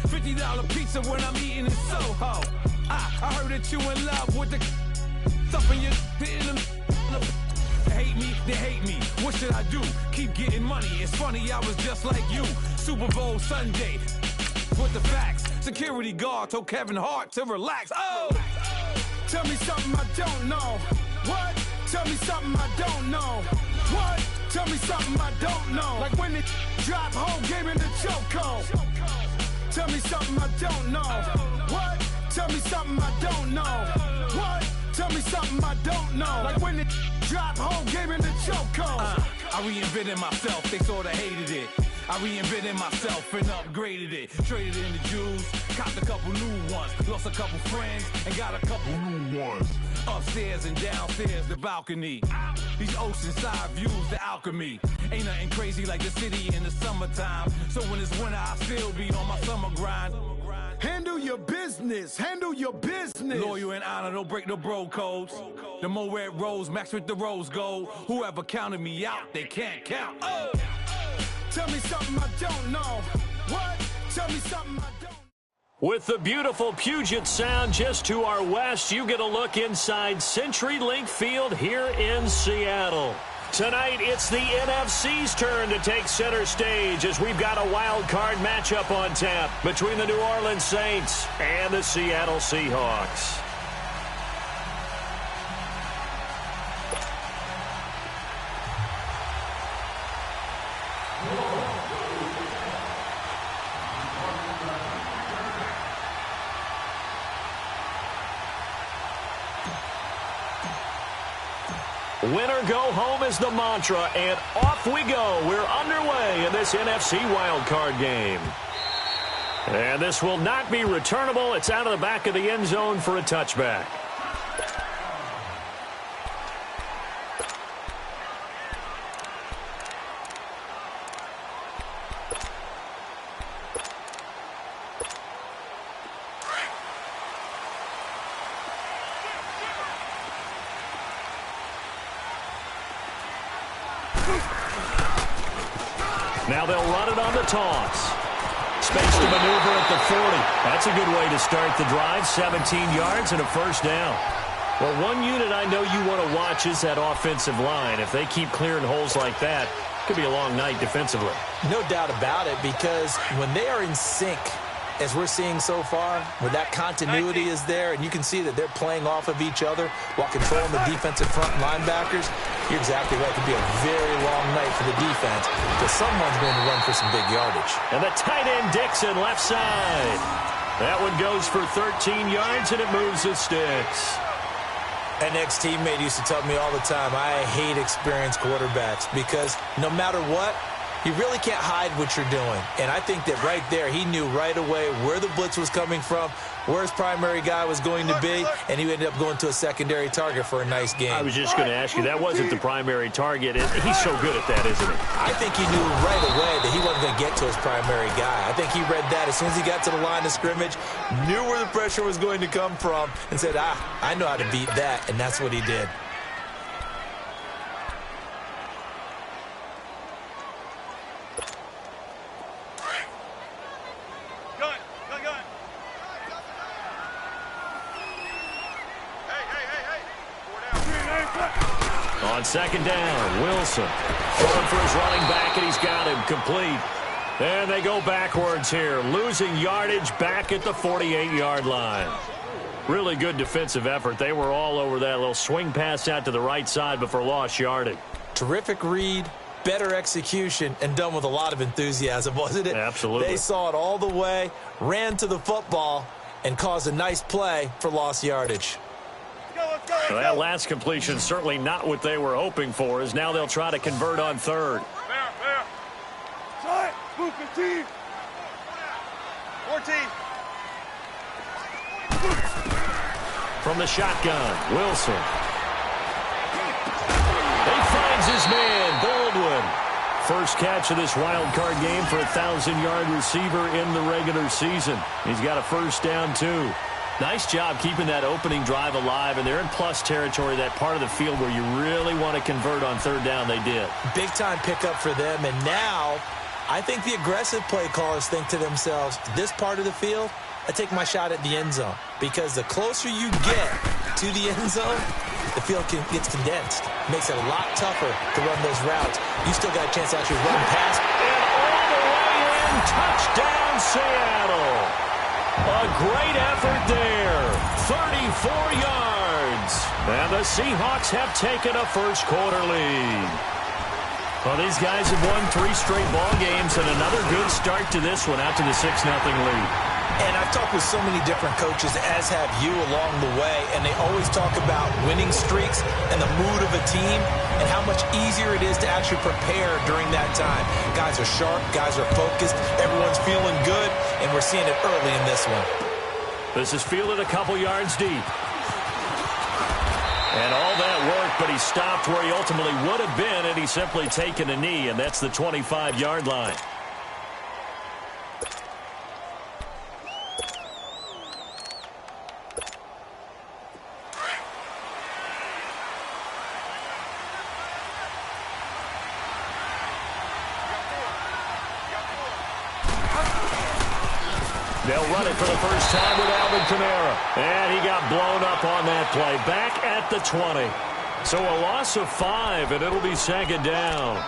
$50 pizza when I'm eating in Soho. I heard that you in love with the stuff in your hate me, they hate me. What should I do? Keep getting money. It's funny, I was just like you. Super Bowl Sunday with the facts. Security guard told Kevin Hart to relax. Oh! Tell me something I don't know. What? Tell me something I don't know. What? Tell me something I don't know. Like when it drop whole game in the chokehold. Tell me something I don't know. What? Tell me something I don't know. What? Tell me something I don't know. Like when it drop whole game in the chokehold. I reinvented myself, they sorta hated it. I reinvented myself and upgraded it. Traded in the Jews, copped a couple new ones. Lost a couple friends and got a couple new ones. Upstairs and downstairs, the balcony. These oceanside views, the alchemy. Ain't nothing crazy like the city in the summertime. So when it's winter, I still be on my summer grind. Handle your business, handle your business. Loyal and honor, don't break the bro codes. The more red rose, max with the rose gold. Whoever counted me out, they can't count. Oh! Tell me something I don't know. What? Tell me something I don't. With the beautiful Puget Sound just to our west, you get a look inside CenturyLink Field here in Seattle. Tonight, it's the NFC's turn to take center stage as we've got a wild card matchup on tap between the New Orleans Saints and the Seattle Seahawks. Winner go home is the mantra, and off we go. We're underway in this NFC wildcard game. And this will not be returnable. It's out of the back of the end zone for a touchback. Now they'll run it on the toss. Space to maneuver at the 40. That's a good way to start the drive. 17 yards and a first down. Well, one unit I know you want to watch is that offensive line. If they keep clearing holes like that, it could be a long night defensively. No doubt about it, because when they are in sync, as we're seeing so far, where that continuity is there, and you can see that they're playing off of each other while controlling the defensive front linebackers, you're exactly right. It could be a very long night for the defense because someone's going to run for some big yardage. And the tight end, Dixon, left side. That one goes for 13 yards, and it moves the sticks. An ex-teammate used to tell me all the time, I hate experienced quarterbacks because no matter what, you really can't hide what you're doing. And I think that right there, he knew right away where the blitz was coming from, where his primary guy was going to be, and he ended up going to a secondary target for a nice game. I was just going to ask you, that wasn't the primary target. He's so good at that, isn't he? I think he knew right away that he wasn't going to get to his primary guy. I think he read that as soon as he got to the line of scrimmage, knew where the pressure was going to come from, and said, I know how to beat that, and that's what he did. On second down, Wilson going for his running back, and he's got him complete. And they go backwards here, losing yardage back at the 48-yard line. Really good defensive effort. They were all over that little swing pass out to the right side before lost yardage. Terrific read, better execution, and done with a lot of enthusiasm, wasn't it? Absolutely. They saw it all the way, ran to the football, and caused a nice play for lost yardage. Well, that last completion certainly not what they were hoping for, as now they'll try to convert on third. Move 15. 14. From the shotgun, Wilson. He finds his man, Baldwin. First catch of this wild card game for a 1,000-yard receiver in the regular season. He's got a first down, too. Nice job keeping that opening drive alive, and they're in plus territory, that part of the field where you really want to convert on third down. They did. Big-time pickup for them, and now I think the aggressive play callers think to themselves, this part of the field, I take my shot at the end zone. Because the closer you get to the end zone, the field gets condensed. Makes it a lot tougher to run those routes. You still got a chance to actually run past. And all the way in, touchdown Seattle. A great effort there. 34 yards. And the Seahawks have taken a first-quarter lead. Well, these guys have won 3 straight ball games, and another good start to this one out to the 6-0 lead. And I've talked with so many different coaches, as have you along the way, and they always talk about winning streaks and the mood of a team and how much easier it is to actually prepare during that time. Guys are sharp, guys are focused, everyone's feeling good, and we're seeing it early in this one. This is fielded a couple yards deep. And all that worked, but he stopped where he ultimately would have been, and he's simply taken a knee, and that's the 25-yard line. They'll run it for the first time with Alvin Kamara. And he got blown up on that play. Back at the 20. So a loss of 5, and it'll be second down.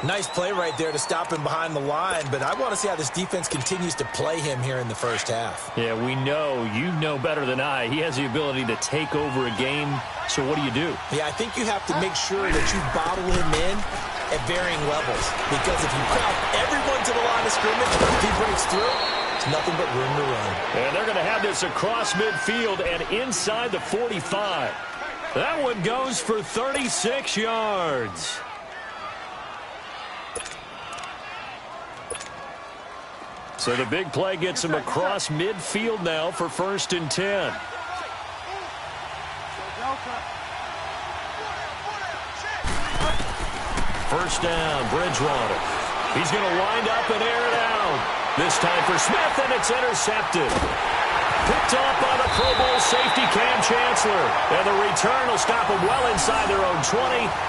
Nice play right there to stop him behind the line, but I want to see how this defense continues to play him here in the first half. Yeah, we know. You know better than I. He has the ability to take over a game. So what do you do? Yeah, I think you have to make sure that you bottle him in at varying levels. Because if you crowd everyone to the line of scrimmage, if he breaks through, it's nothing but room to run. And they're going to have this across midfield and inside the 45. That one goes for 36 yards. So the big play gets him across midfield now for 1st and 10. First down, Bridgewater. He's going to wind up and air it out. This time for Smith, and it's intercepted. Picked up by the Pro Bowl safety Cam Chancellor. And the return will stop them well inside their own 20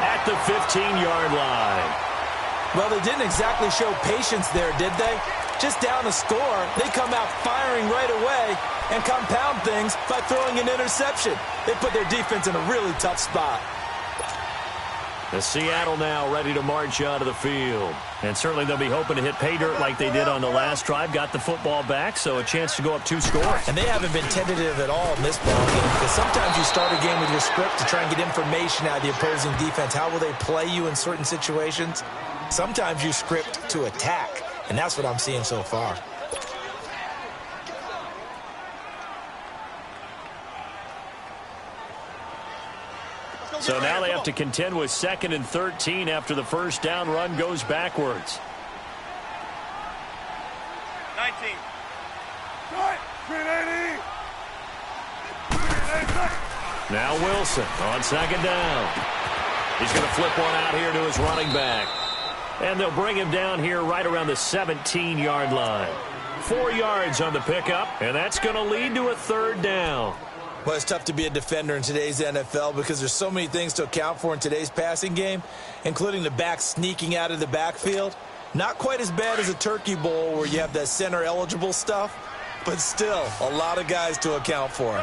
at the 15-yard line. Well, they didn't exactly show patience there, did they? Just down a score, they come out firing right away and compound things by throwing an interception. They put their defense in a really tough spot. The Seattle now ready to march out of the field. And certainly they'll be hoping to hit pay dirt like they did on the last drive. Got the football back, so a chance to go up 2 scores. And they haven't been tentative at all in this ballgame, because sometimes you start a game with your script to try and get information out of the opposing defense. How will they play you in certain situations? Sometimes you script to attack, and that's what I'm seeing so far. So now they have to contend with 2nd and 13 after the first down run goes backwards. 19. Now Wilson on 2nd down. He's going to flip one out here to his running back. And they'll bring him down here right around the 17-yard line. 4 yards on the pickup, and that's going to lead to a 3rd down. Well, it's tough to be a defender in today's NFL because there's so many things to account for in today's passing game, including the back sneaking out of the backfield. Not quite as bad as a turkey bowl where you have that center-eligible stuff, but still a lot of guys to account for.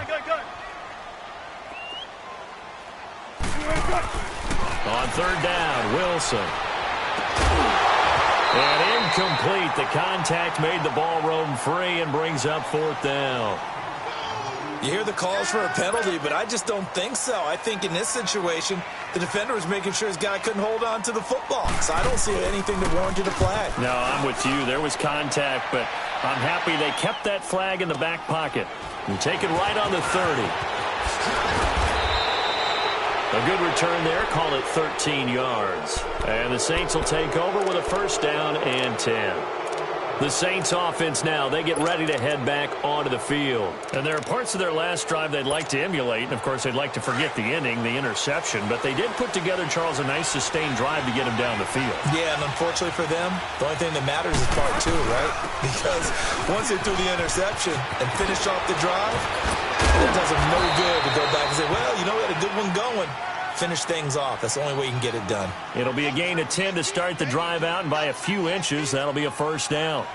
On 3rd down, Wilson. And incomplete. The contact made the ball roam free and brings up 4th down. You hear the calls for a penalty, but I just don't think so. I think in this situation, the defender was making sure his guy couldn't hold on to the football. So I don't see anything that warranted a flag. No, I'm with you. There was contact, but I'm happy they kept that flag in the back pocket. And take it right on the 30. A good return there. Call it 13 yards. And the Saints will take over with a 1st down and 10. The Saints offense now, they get ready to head back onto the field. And there are parts of their last drive they'd like to emulate. And, of course, they'd like to forget the inning, the interception. But they did put together, Charles, a nice sustained drive to get him down the field. Yeah, and unfortunately for them, the only thing that matters is part 2, right? Because once they threw the interception and finished off the drive, it does them no good to go back and say, well, you know, we had a good one going. finish things off. That's the only way you can get it done. It'll be a gain of 10 to start the drive out, and by a few inches, that'll be a first down.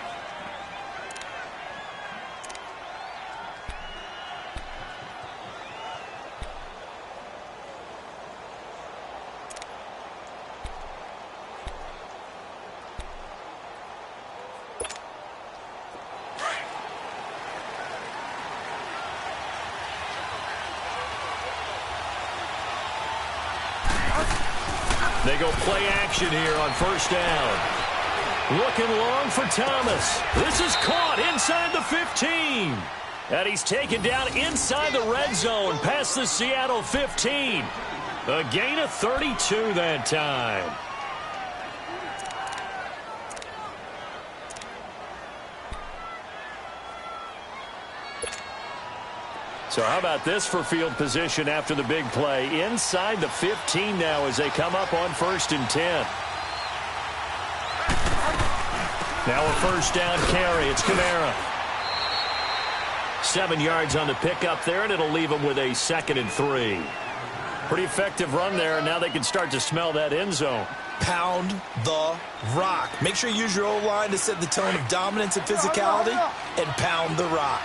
They go play action here on first down. Looking long for Thomas. This is caught inside the 15. And he's taken down inside the red zone past the Seattle 15. A gain of 32 that time. So how about this for field position after the big play? Inside the 15 now as they come up on 1st and 10. Now a first down carry. It's Kamara. 7 yards on the pickup there, and it'll leave them with a 2nd and 3. Pretty effective run there, and now they can start to smell that end zone. Pound the rock. Make sure you use your O-line to set the tone of dominance and physicality, and pound the rock.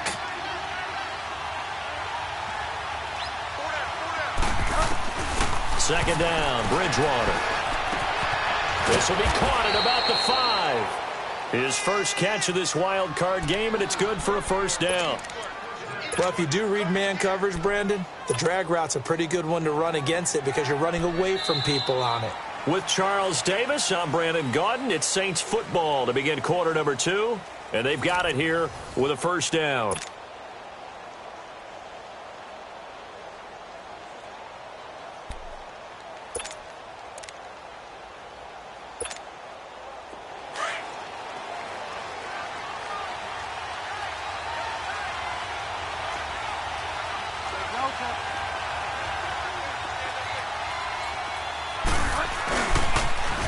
Second down, Bridgewater. This will be caught at about the 5. His first catch of this wild card game, and it's good for a first down. Well, if you do read man coverage, Brandon, the drag route's a pretty good one to run against it because you're running away from people on it. With Charles Davis, I'm Brandon Gaudin. It's Saints football to begin quarter number 2, and they've got it here with a first down.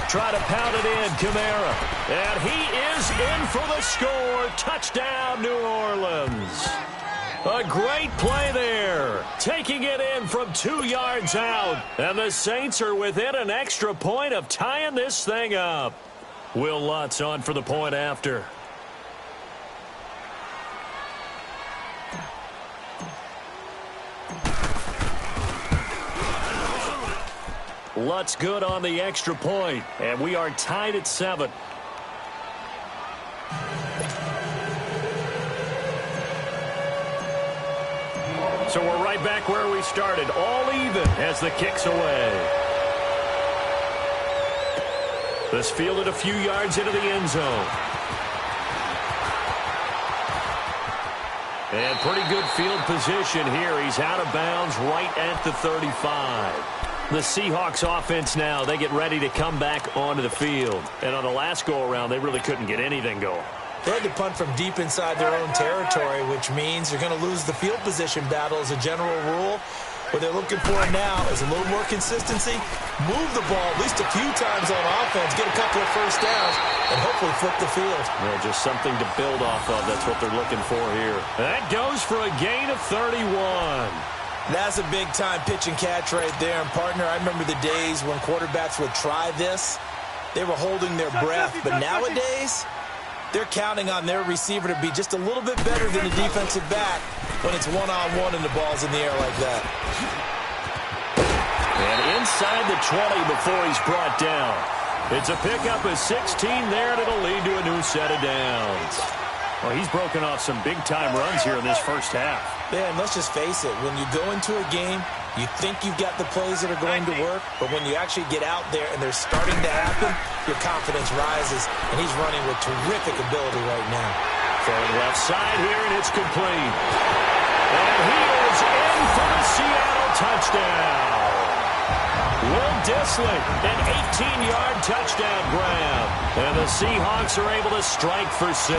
Try to pound it in, Kamara. And he is in for the score. Touchdown, New Orleans. A great play there. Taking it in from 2 yards out. And the Saints are within an extra point of tying this thing up. Will Lutz on for the point after. Lutz good on the extra point, and we are tied at 7. So we're right back where we started, all even as the kick's away. This fielded a few yards into the end zone. And pretty good field position here. He's out of bounds right at the 35. The Seahawks offense now, they get ready to come back onto the field. And on the last go-around, they really couldn't get anything going. They had to punt from deep inside their own territory, which means you're going to lose the field position battle as a general rule. What they're looking for now is a little more consistency, move the ball at least a few times on offense, get a couple of first downs, and hopefully flip the field. Yeah, just something to build off of. That's what they're looking for here. That goes for a gain of 31. That's a big-time pitch and catch right there. And, partner, I remember the days when quarterbacks would try this. They were holding their breath. But nowadays, they're counting on their receiver to be just a little bit better than the defensive back when it's one-on-one and the ball's in the air like that. And inside the 20 before he's brought down. It's a pickup of 16 there, and it'll lead to a new set of downs. Well, he's broken off some big-time runs here in this first half. Yeah, and let's just face it. When you go into a game, you think you've got the plays that are going to work, but when you actually get out there and they're starting to happen, your confidence rises, and he's running with terrific ability right now. Throwing left side here, and it's complete. And he is in for the Seattle touchdown. Will Dissling, an 18-yard touchdown grab. And the Seahawks are able to strike for 6.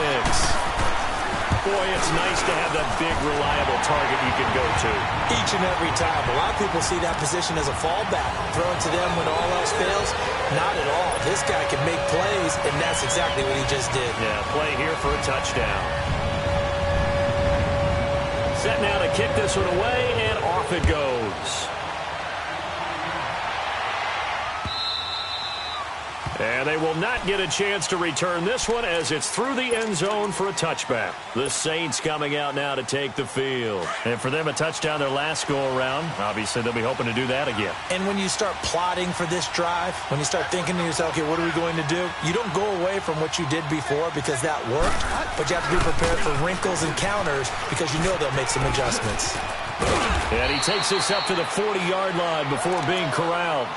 Boy, it's nice to have that big, reliable target you can go to. Each and every time. A lot of people see that position as a fallback. Throwing to them when all else fails. Not at all. This guy can make plays, and that's exactly what he just did. Yeah, play here for a touchdown. Set now to kick this one away, and off it goes. And they will not get a chance to return this one as it's through the end zone for a touchback. The Saints coming out now to take the field. And for them, a touchdown their last go-around. Obviously, they'll be hoping to do that again. And when you start plotting for this drive, when you start thinking to yourself, okay, what are we going to do? You don't go away from what you did before because that worked, but you have to be prepared for wrinkles and counters because you know they'll make some adjustments. And he takes this up to the 40-yard line before being corralled.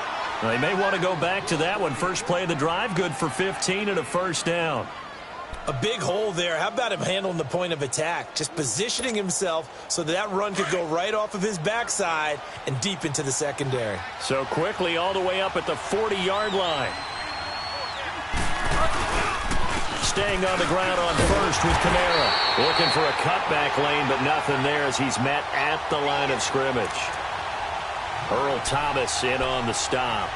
They may want to go back to that one. First play of the drive, good for 15 and a first down. A big hole there. How about him handling the point of attack? Just positioning himself so that run could go right off of his backside and deep into the secondary. So quickly all the way up at the 40-yard line. Staying on the ground on first with Kamara. Looking for a cutback lane, but nothing there as he's met at the line of scrimmage. Earl Thomas in on the stop.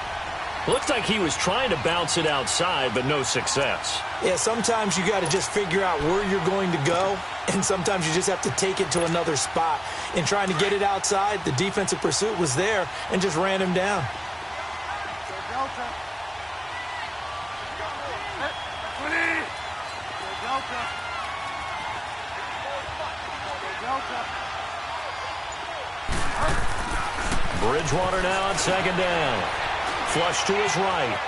Looks like he was trying to bounce it outside, but no success. Yeah, sometimes you got to just figure out where you're going to go, and sometimes you just have to take it to another spot. In trying to get it outside, the defensive pursuit was there and just ran him down. Bridgewater now on second down. Flush to his right.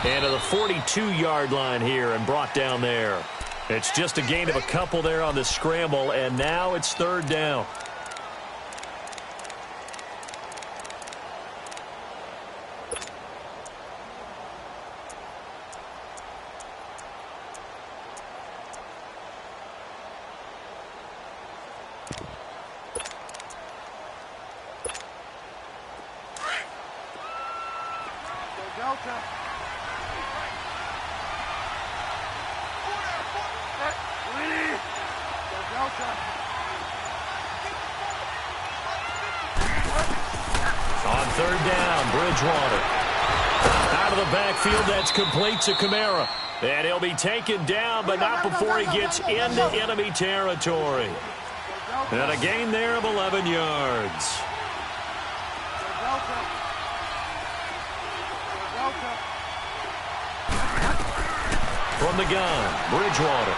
And to the 42-yard line here and brought down there. It's just a gain of a couple there on the scramble, and now it's third down. On third down, Bridgewater. Out of the backfield, that's complete to Kamara. And he'll be taken down, but not before he gets into enemy territory. And a gain there of 11 yards. From the gun, Bridgewater.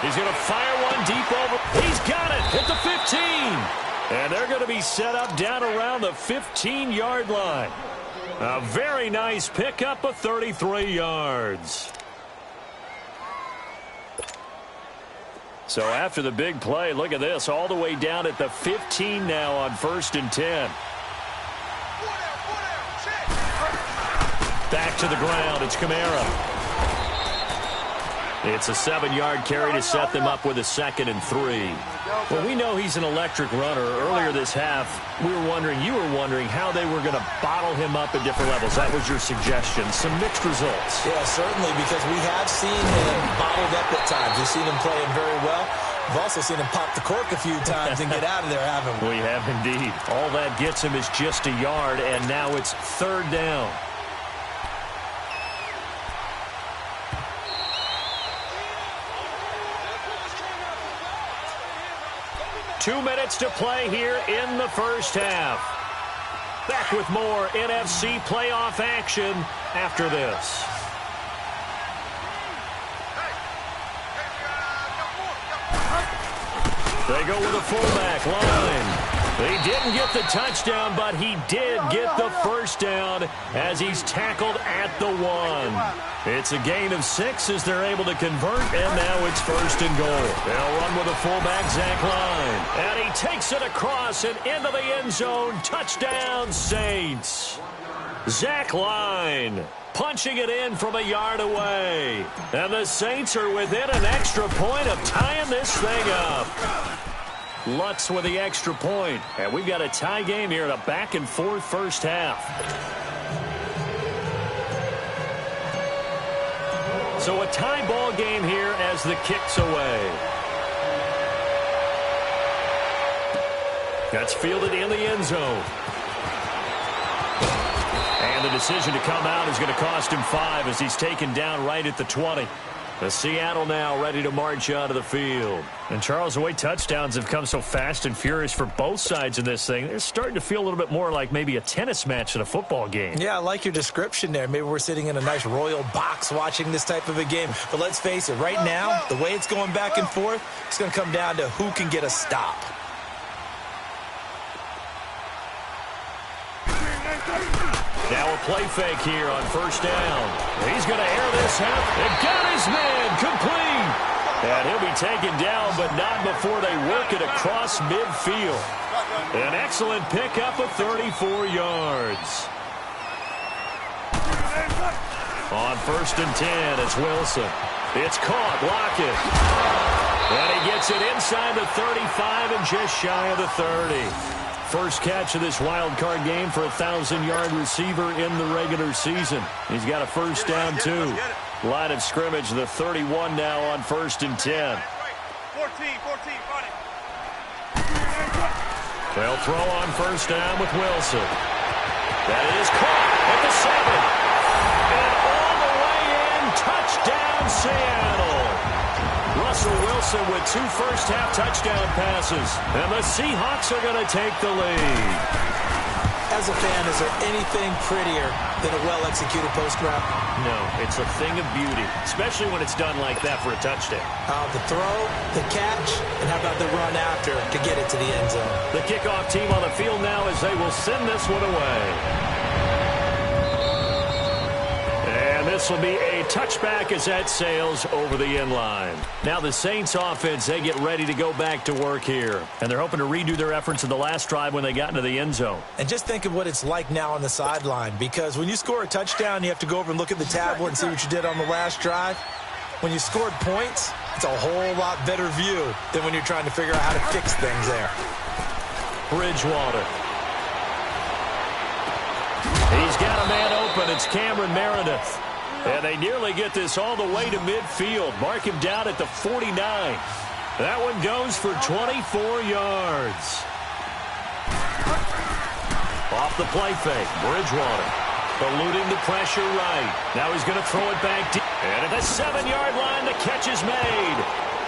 He's going to fire one deep over. He's got it at the 15. And they're going to be set up down around the 15-yard line. A very nice pickup of 33 yards. So after the big play, look at this, all the way down at the 15 now on 1st and 10. Back to the ground, it's Kamara. It's a 7-yard carry to set them up with a 2nd and 3. Well, we know he's an electric runner. Earlier this half, you were wondering how they were going to bottle him up at different levels. That was your suggestion. Some mixed results. Yeah, certainly, because we have seen him bottled up at times. We've seen him playing very well. We've also seen him pop the cork a few times and get out of there, haven't we? We have indeed. All that gets him is just a yard, and now it's third down. Two minutes to play here in the first half. Back with more NFC playoff action after this. They go with a fullback line. He didn't get the touchdown, but he did get the first down as he's tackled at the 1. It's a gain of 6 as they're able to convert, and now it's 1st and goal. They'll run with a fullback, Zach Line. And he takes it across and into the end zone. Touchdown, Saints. Zach Line punching it in from a yard away. And the Saints are within an extra point of tying this thing up. Lutz with the extra point. And we've got a tie game here in a back-and-forth first half. So a tie ball game here as the kick's away. That's fielded in the end zone. And the decision to come out is going to cost him 5 as he's taken down right at the 20. The Seattle now ready to march onto the field. And, Charles, the way touchdowns have come so fast and furious for both sides in this thing, it's starting to feel a little bit more like maybe a tennis match than a football game. Yeah, I like your description there. Maybe we're sitting in a nice royal box watching this type of a game. But let's face it, right now, the way it's going back and forth, it's going to come down to who can get a stop. Now a play fake here on first down. He's going to air this out. And got his man complete. And he'll be taken down, but not before they work it across midfield. An excellent pickup of 34 yards. On first and 10, it's Wilson. It's caught. Lockett. And he gets it inside the 35 and just shy of the 30. First catch of this wild card game for a 1,000-yard receiver in the regular season. He's got a first down, too. Line of scrimmage, the 31 now on first and 10. 14, buddy. They'll throw on first down with Wilson. That is caught at the 7. And all the way in, touchdown, Seattle. Russell Wilson with 2 first-half touchdown passes. And the Seahawks are going to take the lead. As a fan, is there anything prettier than a well-executed post route? No, it's a thing of beauty, especially when it's done like that for a touchdown. The throw, the catch, and how about the run after to get it to the end zone? The kickoff team on the field now as they will send this one away. And this will be a touchback as that sails over the end line. Now the Saints offense, they get ready to go back to work here. And they're hoping to redo their efforts in the last drive when they got into the end zone. And just think of what it's like now on the sideline, because when you score a touchdown, you have to go over and look at the tablet and see what you did on the last drive. When you scored points, it's a whole lot better view than when you're trying to figure out how to fix things there. Bridgewater. He's got a man open. It's Cameron Meredith. And they nearly get this all the way to midfield. Mark him down at the 49. That one goes for 24 yards. Off the play fake, Bridgewater. Eluding the pressure right. Now he's going to throw it back deep. And at the 7-yard line, the catch is made.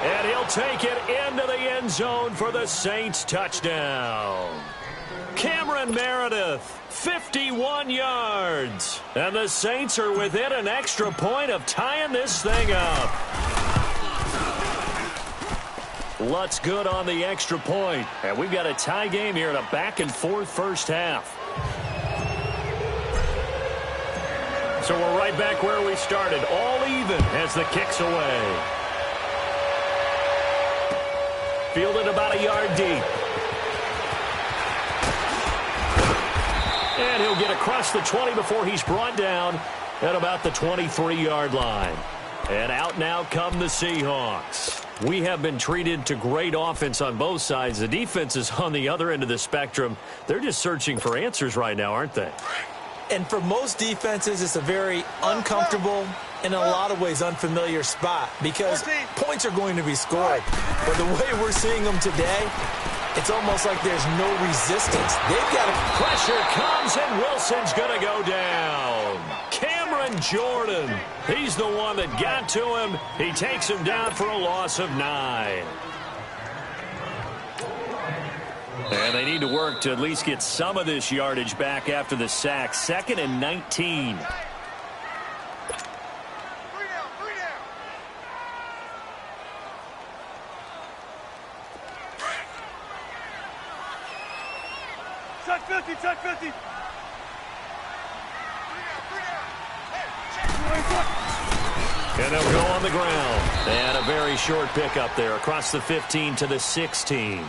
And he'll take it into the end zone for the Saints touchdown. Cameron Meredith, 51 yards. And the Saints are within an extra point of tying this thing up. Lutz good on the extra point. And we've got a tie game here in a back-and-forth first half. So we're right back where we started, all even as the kick's away. Fielded about a yard deep. And he'll get across the 20 before he's brought down at about the 23-yard line. And out now come the Seahawks. We have been treated to great offense on both sides. The defense is on the other end of the spectrum. They're just searching for answers right now, aren't they? And for most defenses, it's a very uncomfortable, in a lot of ways, unfamiliar spot because points are going to be scored. But the way we're seeing them today, it's almost like there's no resistance. They've got to... Pressure comes, and Wilson's going to go down. Cameron Jordan, he's the one that got to him. He takes him down for a loss of 9. And they need to work to at least get some of this yardage back after the sack. 2nd and 19. Check 50. And they'll go on the ground. And a very short pickup there across the 15 to the 16.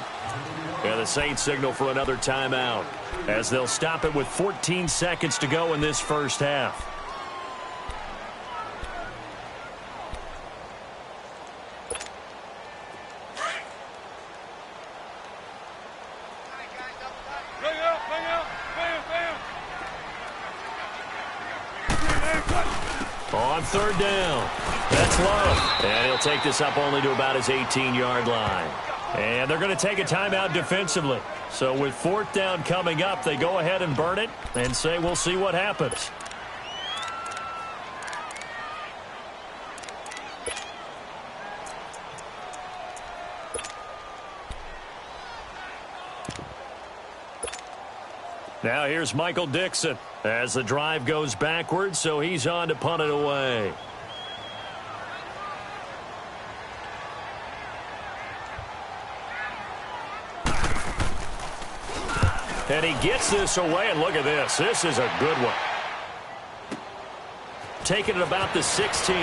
And the Saints signal for another timeout as they'll stop it with 14 seconds to go in this first half. On 3rd down. That's low. And he'll take this up only to about his 18-yard line. And they're going to take a timeout defensively. So with 4th down coming up, they go ahead and burn it and say we'll see what happens. Now here's Michael Dixon as the drive goes backwards, so he's on to punt it away. And he gets this away, and look at this. This is a good one. Taking it about the 16.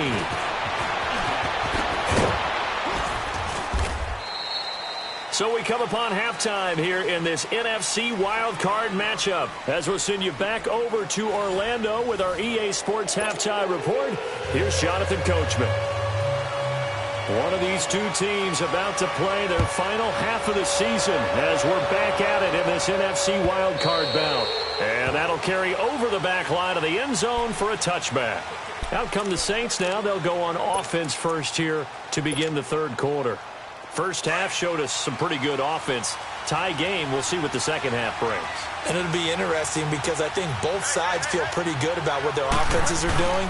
So we come upon halftime here in this NFC Wildcard matchup. As we'll send you back over to Orlando with our EA Sports Halftime Report, here's Jonathan Coachman. One of these two teams about to play their final half of the season as we're back at it in this NFC wildcard bout. And that'll carry over the back line of the end zone for a touchback. Out come the Saints now. They'll go on offense first here to begin the third quarter. First half showed us some pretty good offense. Tie game. We'll see what the second half brings. And it'll be interesting because I think both sides feel pretty good about what their offenses are doing.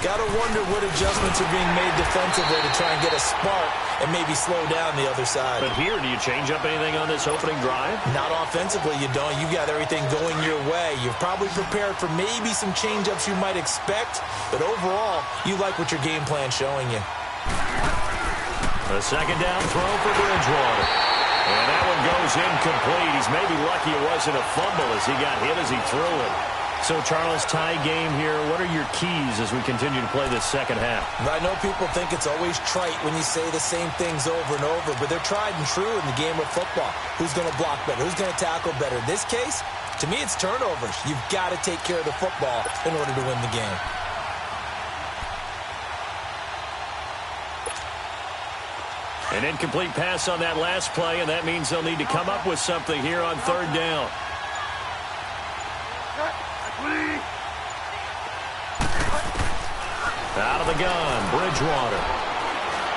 Got to wonder what adjustments are being made defensively to try and get a spark and maybe slow down the other side. But here, do you change up anything on this opening drive? Not offensively, you don't. You got everything going your way. You're probably prepared for maybe some change-ups you might expect, but overall, you like what your game plan's showing you. A second down throw for Bridgewater. And that one goes incomplete. He's maybe lucky it wasn't a fumble as he got hit as he threw it. So, Charles, tie game here. What are your keys as we continue to play this second half? I know people think it's always trite when you say the same things over and over, but they're tried and true in the game of football. Who's going to block better? Who's going to tackle better? In this case, to me, it's turnovers. You've got to take care of the football in order to win the game. An incomplete pass on that last play, and that means they'll need to come up with something here on third down. Out of the gun, Bridgewater.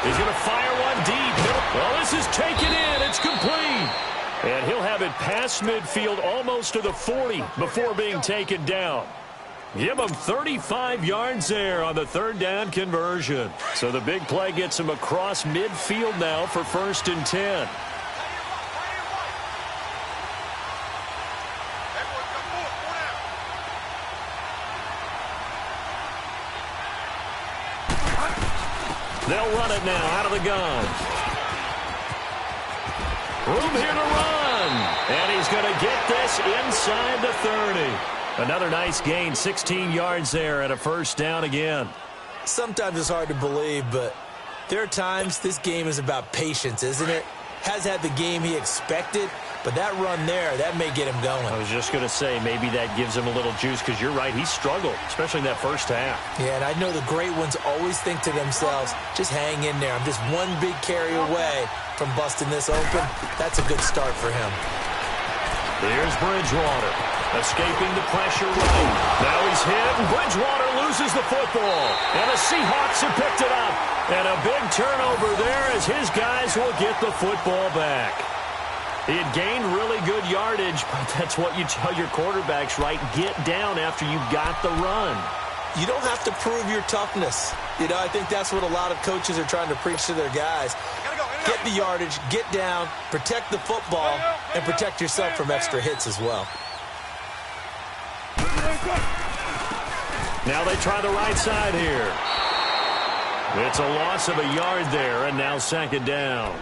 He's going to fire one deep. Well, this is taken in. It's complete. And he'll have it past midfield almost to the 40 before being taken down. Give him 35 yards there on the third down conversion. So the big play gets him across midfield now for 1st and 10. They'll run it now out of the gun. Room here to run. And he's going to get this inside the 30. Another nice gain, 16 yards there and a first down again. Sometimes it's hard to believe, but there are times this game is about patience, isn't it? Has had the game he expected, but that run there, that may get him going. I was just going to say, maybe that gives him a little juice because you're right, he struggled, especially in that first half. Yeah, and I know the great ones always think to themselves, just hang in there. I'm just one big carry away from busting this open. That's a good start for him. Here's Bridgewater, escaping the pressure right. Now he's hit, and Bridgewater loses the football. And the Seahawks have picked it up. And a big turnover there as his guys will get the football back. He had gained really good yardage, but that's what you tell your quarterbacks, right? Get down after you got the run. You don't have to prove your toughness. You know, I think that's what a lot of coaches are trying to preach to their guys. Get the yardage, get down, protect the football, and protect yourself from extra hits as well. Now they try the right side here. It's a loss of a yard there, and now second down.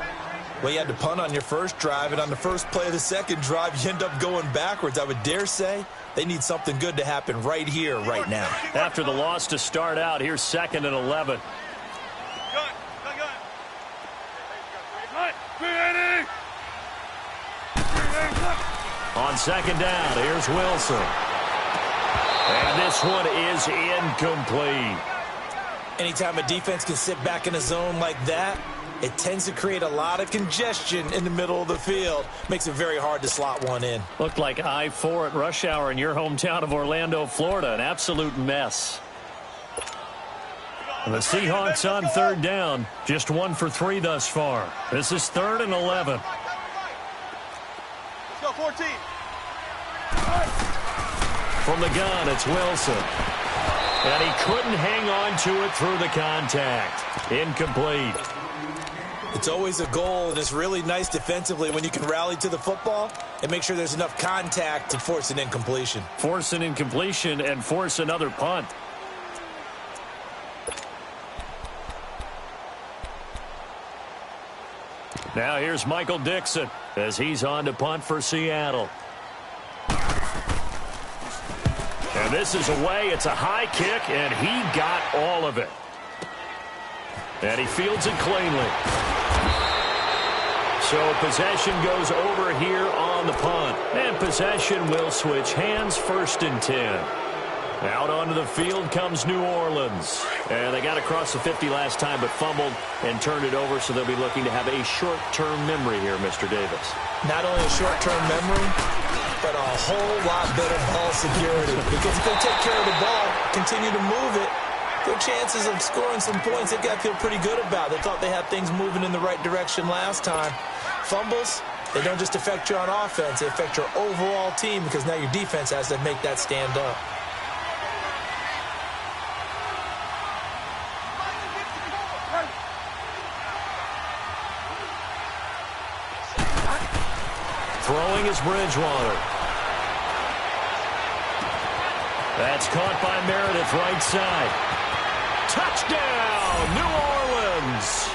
Well, you had to punt on your first drive, and on the first play of the second drive, you end up going backwards. I would dare say they need something good to happen right here, right now. After the loss to start out, here's 2nd and 11. On second down, here's Wilson. And this one is incomplete. Anytime a defense can sit back in a zone like that, it tends to create a lot of congestion in the middle of the field. Makes it very hard to slot one in. Looked like I-4 at rush hour in your hometown of Orlando, Florida. An absolute mess. And the Seahawks on third down. Just 1 for 3 thus far. This is 3rd and 11. Let's go, 14. From the gun, it's Wilson. And he couldn't hang on to it through the contact. Incomplete. It's always a goal, and it's really nice defensively when you can rally to the football and make sure there's enough contact to force an incompletion. Force an incompletion and force another punt. Now here's Michael Dixon as he's on to punt for Seattle. And this is away. It's a high kick, and he got all of it. And he fields it cleanly. So possession goes over here on the punt. And possession will switch hands, 1st and 10. Out onto the field comes New Orleans. And they got across the 50 last time, but fumbled and turned it over, so they'll be looking to have a short-term memory here, Mr. Davis. Not only a short-term memory, but a whole lot better ball security. Because if they take care of the ball, continue to move it, their chances of scoring some points, they've got to feel pretty good about. They thought they had things moving in the right direction last time. Fumbles, they don't just affect you on offense, they affect your overall team because now your defense has to make that stand up. Throwing is Bridgewater. That's caught by Meredith, right side. Touchdown, New Orleans.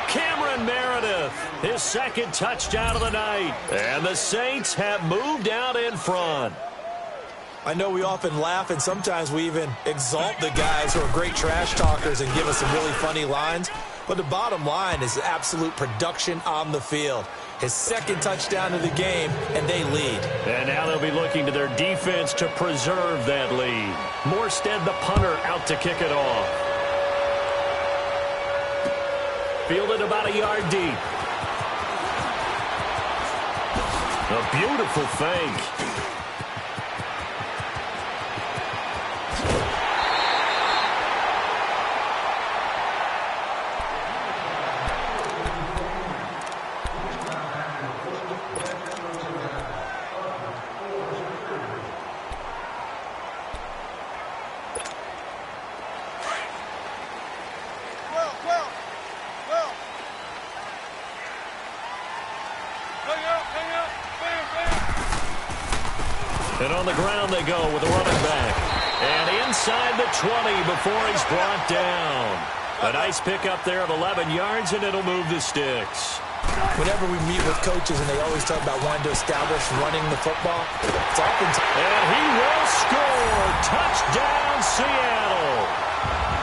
Cameron Meredith, his 2nd touchdown of the night. And the Saints have moved out in front. I know we often laugh, and sometimes we even exalt the guys who are great trash talkers and give us some really funny lines. But the bottom line is absolute production on the field. His 2nd touchdown of the game, and they lead. And now they'll be looking to their defense to preserve that lead. Morstead, the punter, out to kick it off. Fielded about a yard deep. A beautiful fake. And on the ground they go with a running back. And inside the 20 before he's brought down. A nice pickup there of 11 yards, and it'll move the sticks. Whenever we meet with coaches and they always talk about wanting to establish running the football, it's often... And he will score. Touchdown, Seattle.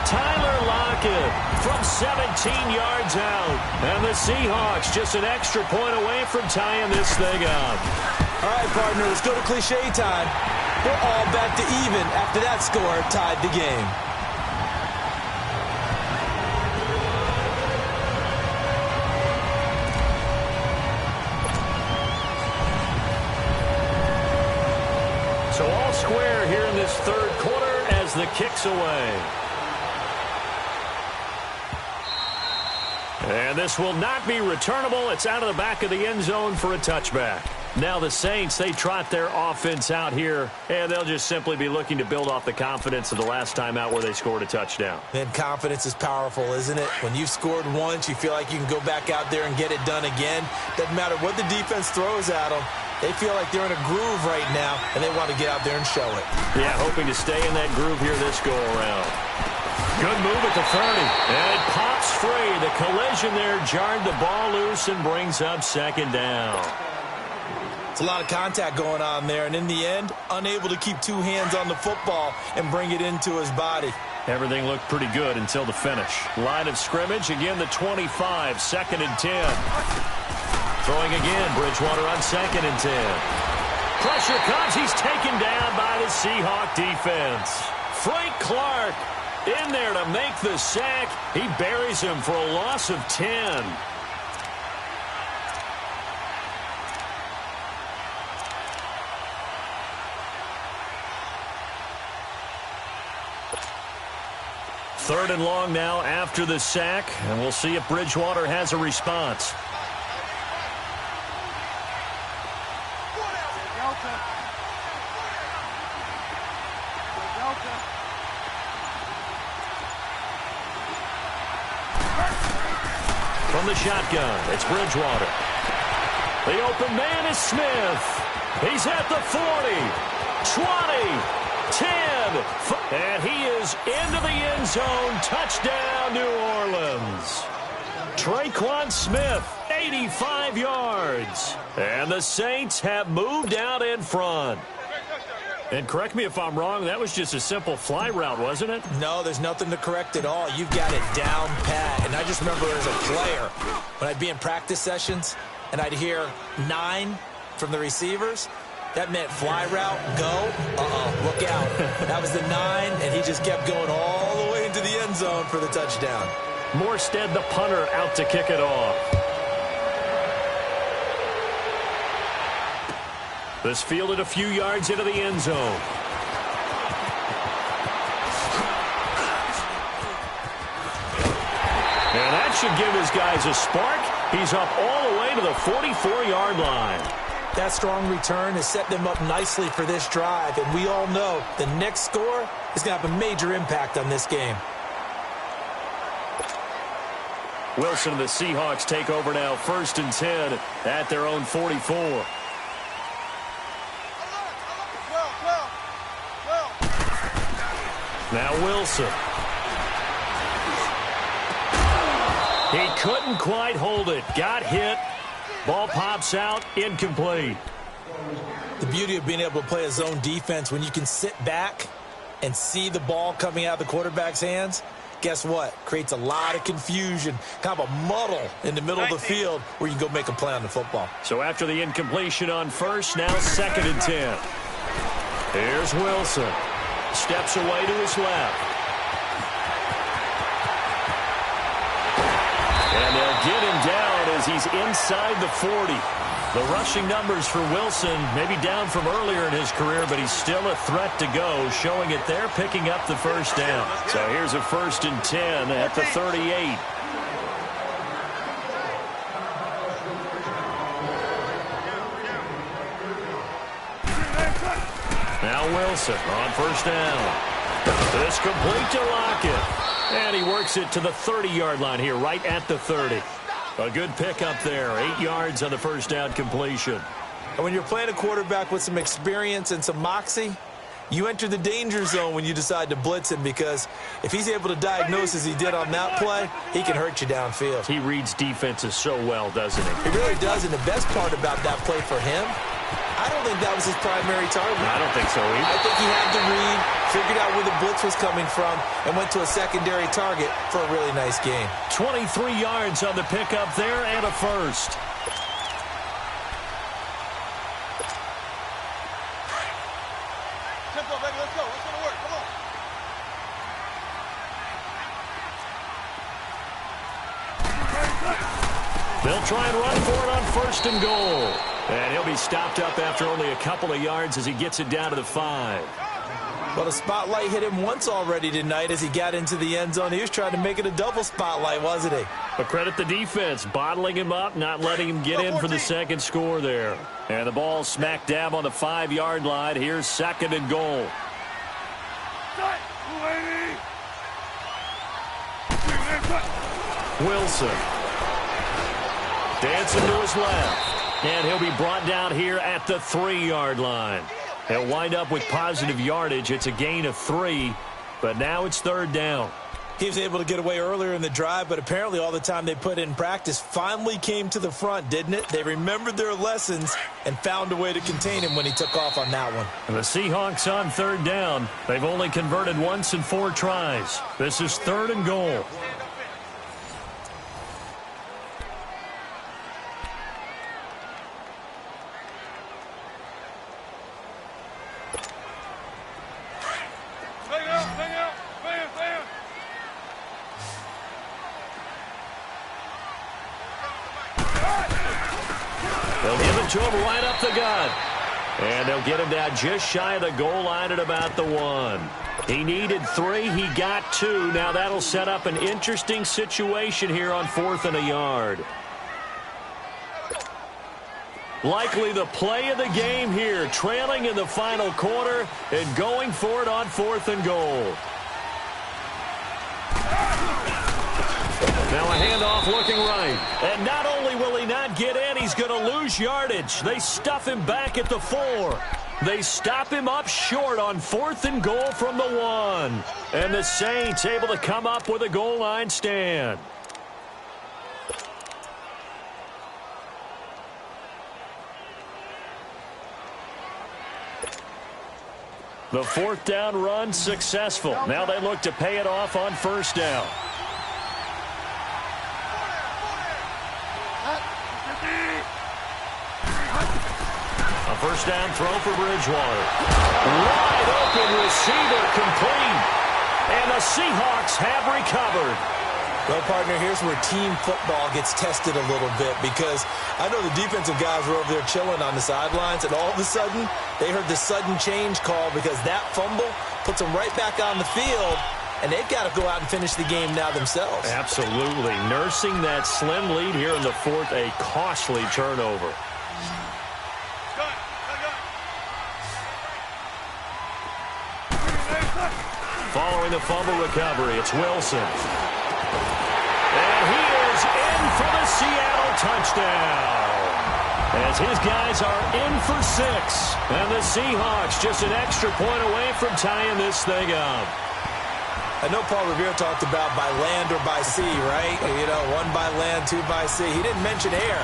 Tyler Lockett from 17 yards out. And the Seahawks just an extra point away from tying this thing up. All right, partner, let's go to cliche time. We're all back to even after that score tied the game. So all square here in this 3rd quarter as the kick's away. And this will not be returnable. It's out of the back of the end zone for a touchback. Now the Saints, they trot their offense out here, and they'll just simply be looking to build off the confidence of the last time out where they scored a touchdown. And confidence is powerful, isn't it? When you've scored once, you feel like you can go back out there and get it done again. Doesn't matter what the defense throws at them. They feel like they're in a groove right now, and they want to get out there and show it. Yeah, hoping to stay in that groove here this go-around. Good move at the 30. And it pops free. The collision there jarred the ball loose and brings up 2nd down. It's a lot of contact going on there, and in the end, unable to keep 2 hands on the football and bring it into his body. Everything looked pretty good until the finish. Line of scrimmage, again the 25, 2nd and 10. Throwing again, Bridgewater on 2nd and 10. Pressure comes, he's taken down by the Seahawk defense. Frank Clark in there to make the sack. He buries him for a loss of 10. Third and long now after the sack, and we'll see if Bridgewater has a response. From the shotgun, it's Bridgewater. The open man is Smith. He's at the 40, 20, 10, and he is into the end zone. Touchdown, New Orleans. Traquan Smith, 85 yards. And the Saints have moved out in front. And correct me if I'm wrong, that was just a simple fly route, wasn't it? No, there's nothing to correct at all. You've got it down pat. And I just remember as a player, when I'd be in practice sessions and I'd hear 9 from the receivers, that meant fly route, go, look out. That was the 9, and he just kept going all the way into the end zone for the touchdown. Morstead, the punter, out to kick it off. This fielded a few yards into the end zone. And that should give his guys a spark. He's up all the way to the 44-yard line. That strong return has set them up nicely for this drive, and we all know the next score is going to have a major impact on this game. Wilson and the Seahawks take over now, 1st and 10 at their own 44. Now Wilson. He couldn't quite hold it. Got hit. Ball pops out. Incomplete. The beauty of being able to play a zone defense when you can sit back and see the ball coming out of the quarterback's hands, guess what? Creates a lot of confusion, kind of a muddle in the middle of the field where you can go make a play on the football. So after the incompletion on first, now 2nd and 10. Here's Wilson. Steps away to his left. And they'll get him down as he's inside the 40. The rushing numbers for Wilson maybe down from earlier in his career, but he's still a threat to go, showing it there, picking up the first down. So here's a 1st and 10 at the 38. Now Wilson on 1st down. This complete to Lockett. And he works it to the 30-yard line here, right at the 30. A good pickup there, 8 yards on the 1st down completion. And when you're playing a quarterback with some experience and some moxie, you enter the danger zone when you decide to blitz him, because if he's able to diagnose as he did on that play, he can hurt you downfield. He reads defenses so well, doesn't he? He really does, and the best part about that play for him, I don't think that was his primary target. I don't think so either. I think he had the read, figured out where the blitz was coming from, and went to a secondary target for a really nice game. 23 yards on the pickup there and a first. Tempo, baby, let's go. Let's go to work. Come on. They'll try and run for it on 1st and goal. And he'll be stopped up after only a couple of yards as he gets it down to the 5. Well, the spotlight hit him once already tonight as he got into the end zone. He was trying to make it a double spotlight, wasn't he? But credit the defense, bottling him up, not letting him get in for the second score there. And the ball smack dab on the 5-yard line. Here's 2nd and goal. Wilson. Dancing to his left. And he'll be brought down here at the 3-yard line. He'll wind up with positive yardage. It's a gain of 3, but now it's 3rd down. He was able to get away earlier in the drive, but apparently all the time they put in practice finally came to the front, didn't it? They remembered their lessons and found a way to contain him when he took off on that one. And the Seahawks on 3rd down. They've only converted once in 4 tries. This is 3rd and goal. To him right up the gut. And they'll get him down just shy of the goal line at about the 1. He needed 3. He got 2. Now that'll set up an interesting situation here on 4th and a yard. Likely the play of the game here, trailing in the final quarter and going for it on 4th and goal. Now a handoff looking right. And not only will he not get in, he's going to lose yardage. They stuff him back at the 4. They stop him up short on 4th and goal from the 1. And the Saints able to come up with a goal line stand. The 4th down run successful. Now they look to pay it off on 1st down. A 1st down throw for Bridgewater. Wide open receiver complete. And the Seahawks have recovered. Well, partner, here's where team football gets tested a little bit because I know the defensive guys were over there chilling on the sidelines, and all of a sudden they heard the sudden change call because that fumble puts them right back on the field, and they've got to go out and finish the game now themselves. Absolutely. Nursing that slim lead here in the 4th, a costly turnover. Following the fumble recovery, it's Wilson. And he is in for the Seattle touchdown. As his guys are in for 6. And the Seahawks just an extra point away from tying this thing up. I know Paul Revere talked about by land or by sea, right? You know, 1 by land, 2 by sea. He didn't mention air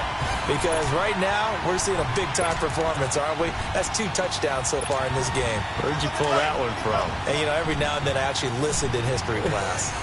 because right now we're seeing a big-time performance, aren't we? That's 2 touchdowns so far in this game. Where'd you pull that one from? And, you know, every now and then I actually listened in history class.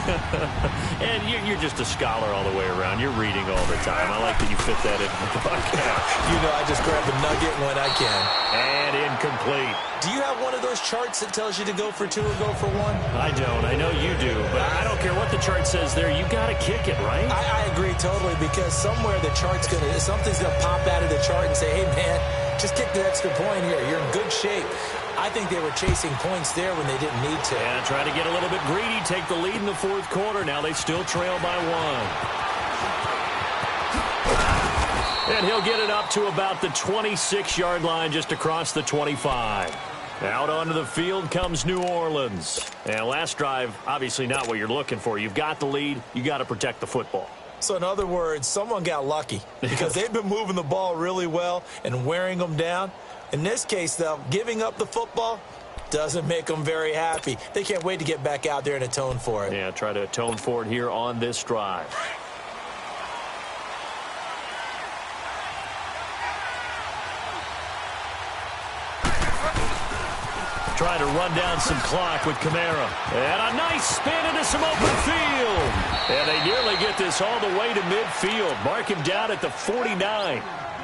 And you're just a scholar all the way around. You're reading all the time. I like that you fit that in the podcast. You know, I just grab a nugget when I can. And incomplete. Do you have one of those charts that tells you to go for 2 or go for 1? I don't. I know you do, but I don't care what the chart says there. You got to kick it, right? I agree totally because somewhere the chart's going to, something's going to pop out of the chart and say, hey, man, just kick the extra point here. You're in good shape. I think they were chasing points there when they didn't need to. Yeah, try to get a little bit greedy, take the lead in the 4th quarter. Now they still trail by 1. And he'll get it up to about the 26-yard line just across the 25. Out onto the field comes New Orleans. And last drive, obviously not what you're looking for. You've got the lead. You got to protect the football. So in other words, someone got lucky because they've been moving the ball really well and wearing them down. In this case, though, giving up the football doesn't make them very happy. They can't wait to get back out there and atone for it. Yeah, try to atone for it here on this drive. Trying to run down some clock with Kamara. And a nice spin into some open field. And they nearly get this all the way to midfield. Mark him down at the 49.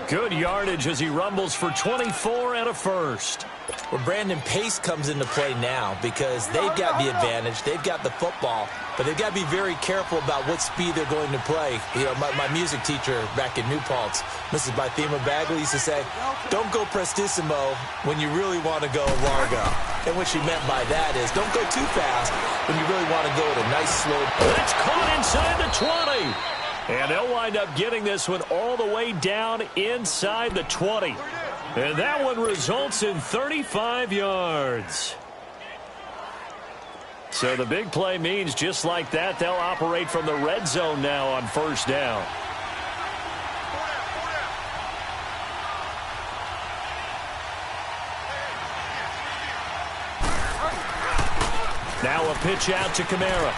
Good yardage as he rumbles for 24 and a first. Well, Brandon, pace comes into play now because they've got the advantage. They've got the football, but they've got to be very careful about what speed they're going to play. You know, my music teacher back in New Paltz, Mrs. Bythema Bagley, used to say, don't go prestissimo when you really want to go largo. And what she meant by that is don't go too fast when you really want to go at a nice slow pace. That's caught inside the 20. And they'll wind up getting this one all the way down inside the 20. And that one results in 35 yards. So the big play means just like that, they'll operate from the red zone now on 1st down. Now a pitch out to Kamara.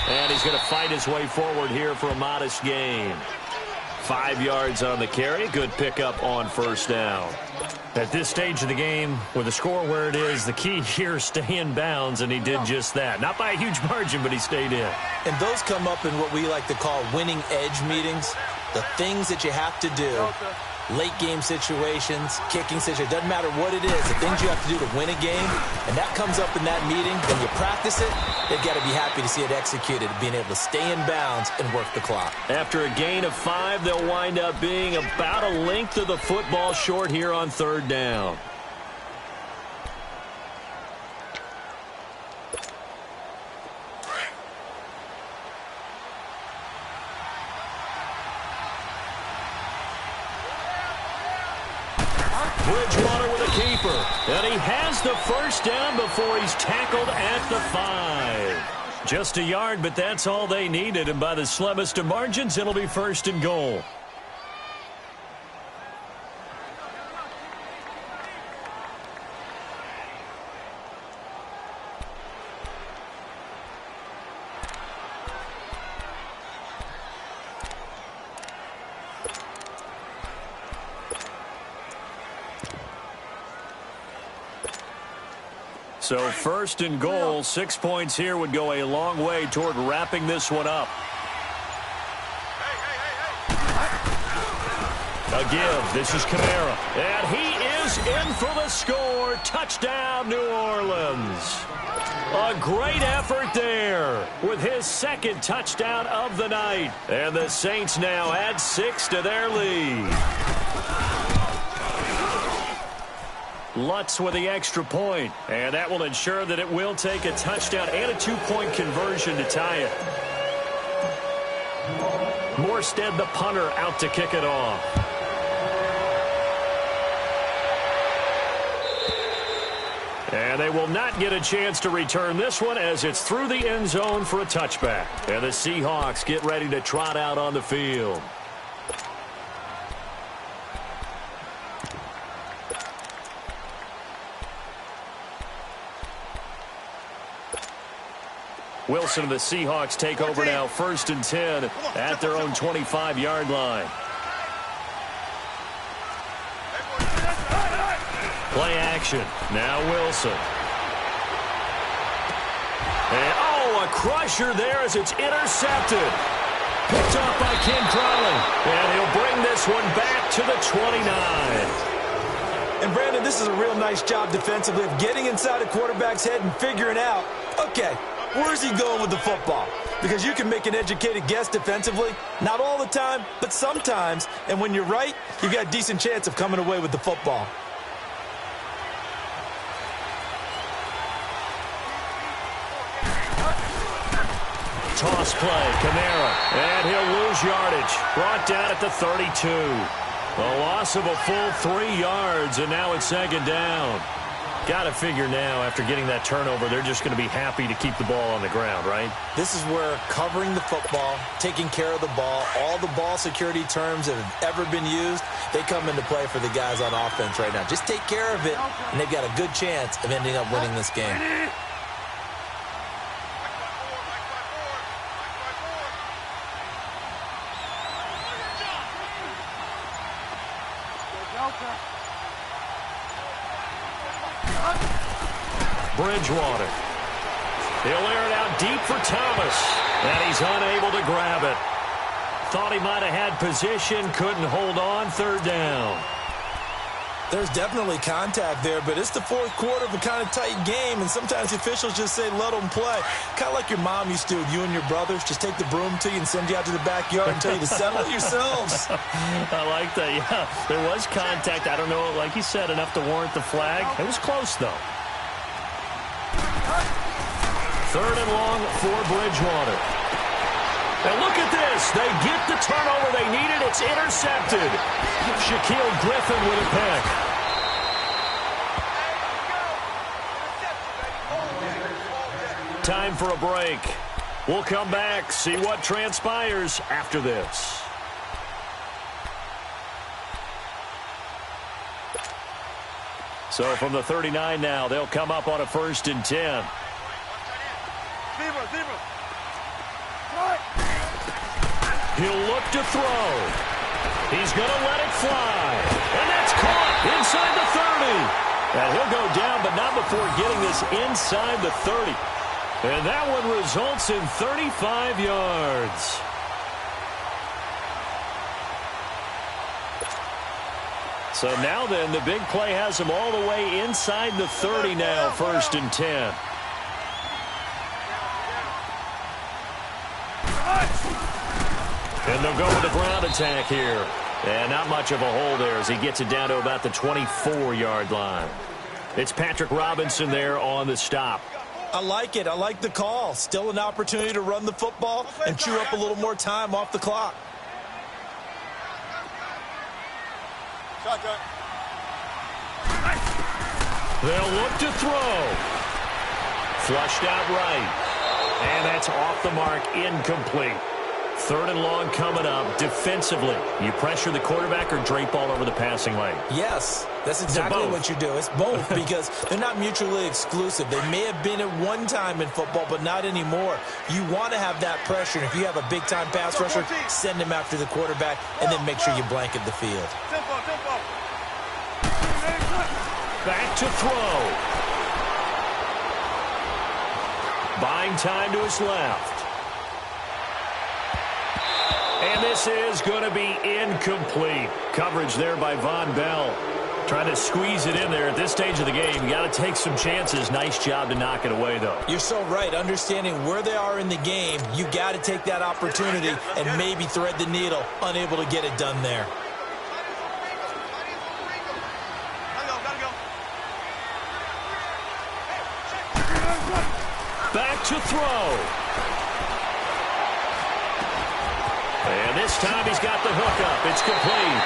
And he's going to fight his way forward here for a modest gain. 5 yards on the carry. Good pickup on 1st down. At this stage of the game, with the score where it is, the key here is stay in bounds, and he did just that. Not by a huge margin, but he stayed in. And those come up in what we like to call winning edge meetings. The things that you have to do, late game situations, kicking situations, doesn't matter what it is, the things you have to do to win a game, and that comes up in that meeting. When you practice it, they've got to be happy to see it executed, being able to stay in bounds and work the clock. After a gain of 5, they'll wind up being about a length of the football short here on 3rd down. Bridgewater with a keeper. And he has the 1st down before he's tackled at the 5. Just a yard, but that's all they needed, and by the slimmest of margins, it'll be 1st and goal. So 1st and goal, 6 points here would go a long way toward wrapping this one up. A give. This is Kamara. And he is in for the score. Touchdown, New Orleans. A great effort there with his 2nd touchdown of the night. And the Saints now add 6 to their lead. Lutz with the extra point, and that will ensure that it will take a touchdown and a 2-point conversion to tie it. Morstead, the punter, out to kick it off. And they will not get a chance to return this one as it's through the end zone for a touchback. And the Seahawks get ready to trot out on the field. Wilson and the Seahawks take over now, 1st and 10 at their own 25-yard line. Play action. Now Wilson. And, a crusher there as it's intercepted. Picked off by Ken Crowley. And he'll bring this one back to the 29. And, Brandon, this is a real nice job defensively of getting inside a quarterback's head and figuring out, okay, where's he going with the football? Because you can make an educated guess defensively. Not all the time, but sometimes. And when you're right, you've got a decent chance of coming away with the football. Toss play, Kamara. And he'll lose yardage. Brought down at the 32. A loss of a full 3 yards, and now it's 2nd down. Got to figure now, after getting that turnover, they're just going to be happy to keep the ball on the ground, right? This is where covering the football, taking care of the ball, all the ball security terms that have ever been used, they come into play for the guys on offense right now. Just take care of it, and they've got a good chance of ending up winning this game. Bridgewater. He'll air it out deep for Thomas. And he's unable to grab it. Thought he might have had position, couldn't hold on, 3rd down. There's definitely contact there, but it's the 4th quarter of a kind of tight game, and sometimes the officials just say, let them play. Kind of like your mom used to with you and your brothers. Just take the broom to you and send you out to the backyard and tell you to settle it yourselves. I like that, yeah. There was contact. I don't know, like you said, enough to warrant the flag. It was close, though. 3rd and long for Bridgewater. And look at this. They get the turnover they needed. It's intercepted. Shaquille Griffin with a pick. Time for a break. We'll come back, see what transpires after this. So from the 39 now, they'll come up on a 1st and 10. He'll look to throw. He's going to let it fly. And that's caught inside the 30. And he'll go down, but not before getting this inside the 30. And that one results in 35 yards. So now then, the big play has him all the way inside the 30 now, 1st and 10. And they'll go with the ground attack here. And not much of a hole there as he gets it down to about the 24-yard line. It's Patrick Robinson there on the stop. I like it. I like the call. Still an opportunity to run the football and chew up a little more time off the clock. They'll look to throw. Flushed out right. And that's off the mark, incomplete. 3rd and long coming up. Defensively, you pressure the quarterback or drape all over the passing lane? Yes, that's exactly what you do. It's both because they're not mutually exclusive. They may have been at one time in football, but not anymore. You want to have that pressure. And if you have a big-time pass rusher, send him after the quarterback, and then make sure you blanket the field. Back to throw. Buying time to his left. And this is going to be incomplete. Coverage there by Von Bell. Trying to squeeze it in there at this stage of the game. You got to take some chances. Nice job to knock it away, though. You're so right. Understanding where they are in the game, you got to take that opportunity and maybe thread the needle. Unable to get it done there. Back to throw. And this time he's got the hook up. It's complete.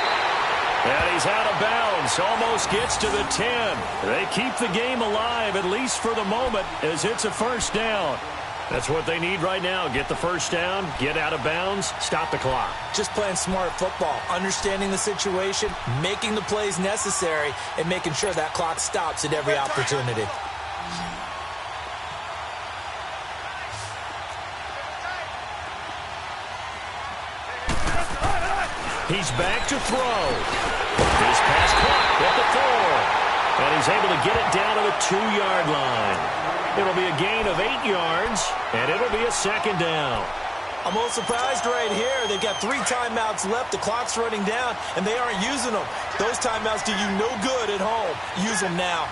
And he's out of bounds. Almost gets to the 10. They keep the game alive, at least for the moment, as it's a first down. That's what they need right now. Get the first down, get out of bounds, stop the clock. Just playing smart football, understanding the situation, making the plays necessary, and making sure that clock stops at every opportunity. He's back to throw. His pass caught at the 4. And he's able to get it down to the 2-yard line. It'll be a gain of 8 yards, and it'll be a second down. I'm a little surprised right here. They've got 3 timeouts left. The clock's running down, and they aren't using them. Those timeouts do you no good at home. Use them now.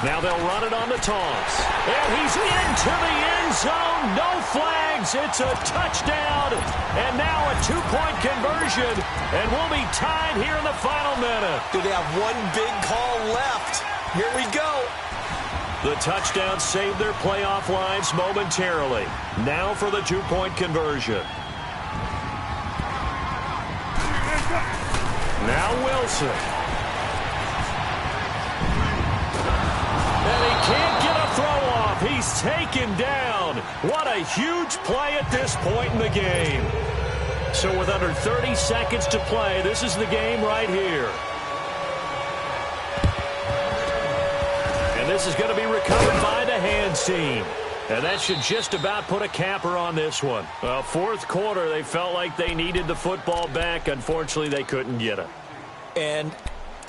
Now they'll run it on the toss. And he's into the end zone. No flags. It's a touchdown. And now a 2-point conversion. And we'll be tied here in the final minute. Do they have one big call left? Here we go. The touchdown saved their playoff lives momentarily. Now for the 2-point conversion. Now Wilson. And he can't get a throw off. He's taken down. What a huge play at this point in the game. So with under 30 seconds to play, this is the game right here. And this is going to be recovered by the hands team. And that should just about put a capper on this one. Well, 4th quarter, they felt like they needed the football back. Unfortunately, they couldn't get it. And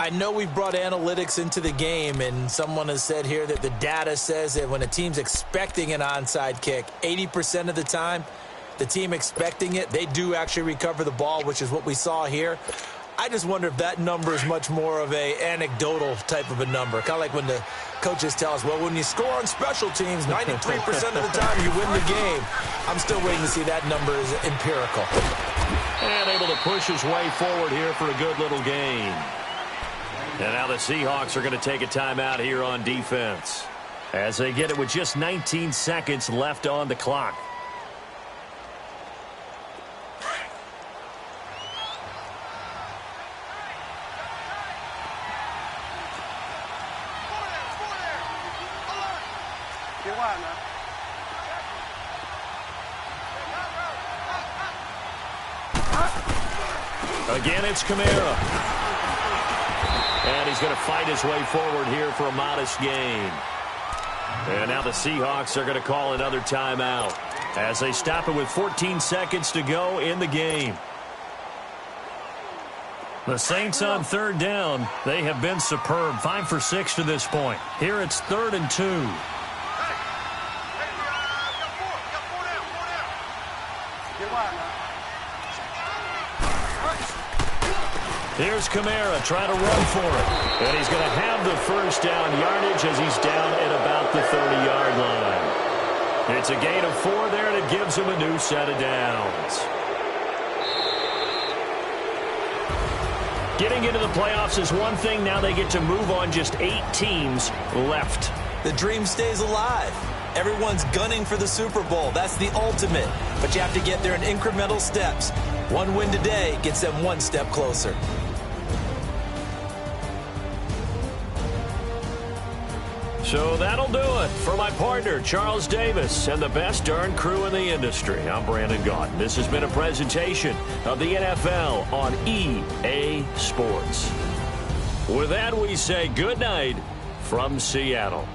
I know we've brought analytics into the game, and someone has said here that the data says that when a team's expecting an onside kick, 80% of the time, the team expecting it, they do actually recover the ball, which is what we saw here. I just wonder if that number is much more of a anecdotal type of a number. Kind of like when the coaches tell us, well, when you score on special teams, 93% of the time you win the game. I'm still waiting to see that number is empirical. And able to push his way forward here for a good little gain. And now the Seahawks are going to take a timeout here on defense as they get it with just 19 seconds left on the clock. Again, it's Kamara. And he's going to fight his way forward here for a modest gain. And now the Seahawks are going to call another timeout as they stop it with 14 seconds to go in the game. The Saints on 3rd down. They have been superb. 5 for 6 to this point. Here it's 3rd and 2. Here's Kamara trying to run for it. And he's going to have the first down yardage as he's down at about the 30-yard line. It's a gain of 4 there, and it gives him a new set of downs. Getting into the playoffs is one thing. Now they get to move on. Just 8 teams left. The dream stays alive. Everyone's gunning for the Super Bowl. That's the ultimate. But you have to get there in incremental steps. One win today gets them one step closer. So that'll do it. For my partner, Charles Davis, and the best darn crew in the industry, I'm Brandon Gaudin. This has been a presentation of the NFL on EA Sports. With that, we say good night from Seattle.